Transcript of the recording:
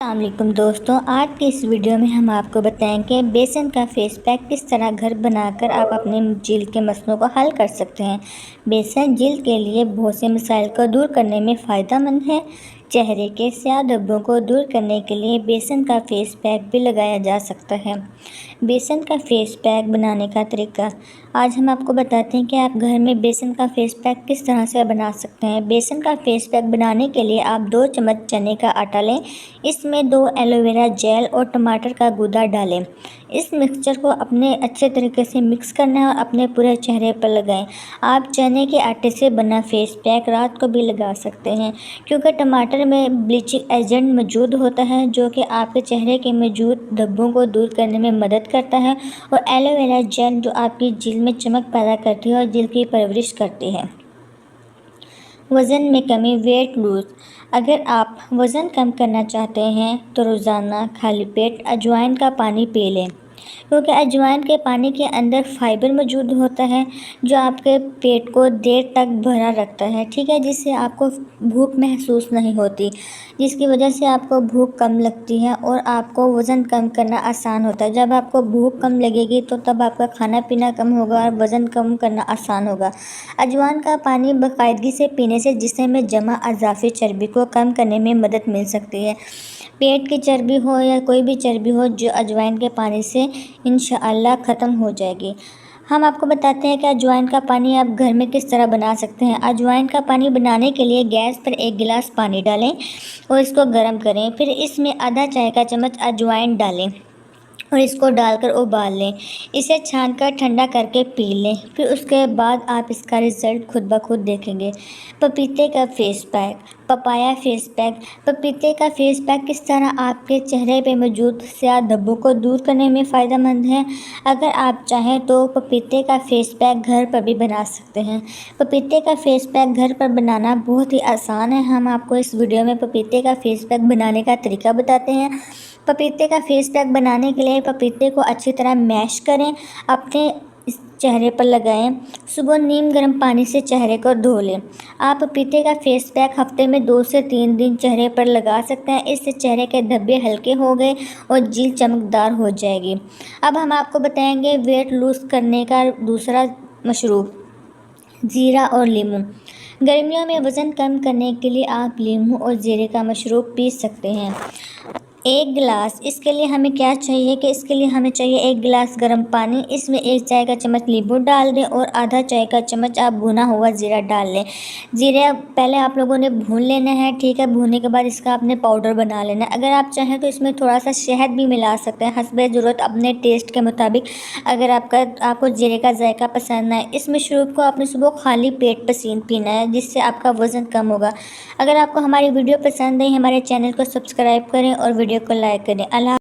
अस्सलामुअलैकुम दोस्तों, आज की इस वीडियो में हम आपको बताएंगे बेसन का फेस पैक किस तरह घर बनाकर आप अपने जिल्द के मसलों को हल कर सकते हैं। बेसन जिल्द के लिए बहुत से मसाइल को दूर करने में फ़ायदेमंद है। चेहरे के स्याह धब्बों को दूर करने के लिए बेसन का फेस पैक भी लगाया जा सकता है। बेसन का फेस पैक बनाने का तरीका आज हम आपको बताते हैं कि आप घर में बेसन का फेस पैक किस तरह से बना सकते हैं। बेसन का फेस पैक बनाने के लिए आप 2 चम्मच चने का आटा लें, इसमें 2 एलोवेरा जेल और टमाटर का गूदा डालें। इस मिक्सचर को अपने अच्छे तरीके से मिक्स करना है और अपने पूरे चेहरे पर लगाएं। आप चने के आटे से बना फेस पैक रात को भी लगा सकते हैं, क्योंकि टमाटर में ब्लीचिंग एजेंट मौजूद होता है जो कि आपके चेहरे के मौजूद धब्बों को दूर करने में मदद करता है, और एलोवेरा जेल जो आपकी जिल्द में चमक पैदा करती है और जिल्द की परवरिश करती है। वज़न में कमी, वेट लूज़। अगर आप वज़न कम करना चाहते हैं तो रोज़ाना खाली पेट अजवाइन का पानी पी लें, क्योंकि अजवाइन के पानी के अंदर फाइबर मौजूद होता है जो आपके पेट को देर तक भरा रखता है, ठीक है, जिससे आपको भूख महसूस नहीं होती, जिसकी वजह से आपको भूख कम लगती है और आपको वज़न कम करना आसान होता है। जब आपको भूख कम लगेगी तो तब आपका खाना पीना कम होगा और वज़न कम करना आसान होगा। अजवाइन का पानी बाकायदगी से पीने से जिस्म में जमा अज़ाफ़ी चर्बी को कम करने में मदद मिल सकती है। पेट की चर्बी हो या कोई भी चर्बी हो जो अजवाइन के पानी से इंशाअल्लाह ख़त्म हो जाएगी। हम आपको बताते हैं कि अजवाइन का पानी आप घर में किस तरह बना सकते हैं। अजवाइन का पानी बनाने के लिए गैस पर 1 गिलास पानी डालें और इसको गर्म करें। फिर इसमें आधा चाय का चम्मच अजवाइन डालें और इसको डालकर उबाल लें। इसे छानकर ठंडा करके पी लें। फिर उसके बाद आप इसका रिज़ल्ट खुद ब खुद देखेंगे। पपीते का face pack, papaya face pack. पपीते का फेस पैक किस तरह आपके चेहरे पे मौजूद स्याह धब्बों को दूर करने में फ़ायदेमंद है। अगर आप चाहें तो पपीते का फेस पैक घर पर भी बना सकते हैं। पपीते का फेस पैक घर पर बनाना बहुत ही आसान है। हम आपको इस वीडियो में पपीते का फेस पैक बनाने का तरीका बताते हैं। पपीते का फेस पैक बनाने के लिए पपीते को अच्छी तरह मैश करें, अपने इस चेहरे पर लगाएं। सुबह नीम गर्म पानी से चेहरे को धो लें। आप पपीते का फेस पैक हफ्ते में 2 से 3 दिन चेहरे पर लगा सकते हैं। इससे चेहरे के धब्बे हल्के हो गए और जिल्द चमकदार हो जाएगी। अब हम आपको बताएंगे वेट लूज़ करने का दूसरा मशरूब, ज़ीरा और लीमू। गर्मियों में वज़न कम करने के लिए आप लीमू और ज़ीरे का मशरूब पी सकते हैं। 1 गिलास, इसके लिए हमें क्या चाहिए कि इसके लिए हमें चाहिए 1 गिलास गर्म पानी, इसमें 1 चाय का चम्मच नींबू डाल दें और आधा चाय का चम्मच आप भुना हुआ ज़ीरा डाल लें। ज़ीरा पहले आप लोगों ने भून लेना है, ठीक है। भूनने के बाद इसका आपने पाउडर बना लेना है। अगर आप चाहें तो इसमें थोड़ा सा शहद भी मिला सकते हैं हस्बे ज़रूरत, अपने टेस्ट के मुताबिक। अगर आपको ज़ीरे का जायका पसंद ना है, इस मशरूब को आपने सुबह खाली पेट पीना है, जिससे आपका वज़न कम होगा। अगर आपको हमारी वीडियो पसंद आई, हमारे चैनल को सब्सक्राइब करें और वीडियो को लाइक करें। अल्लाह।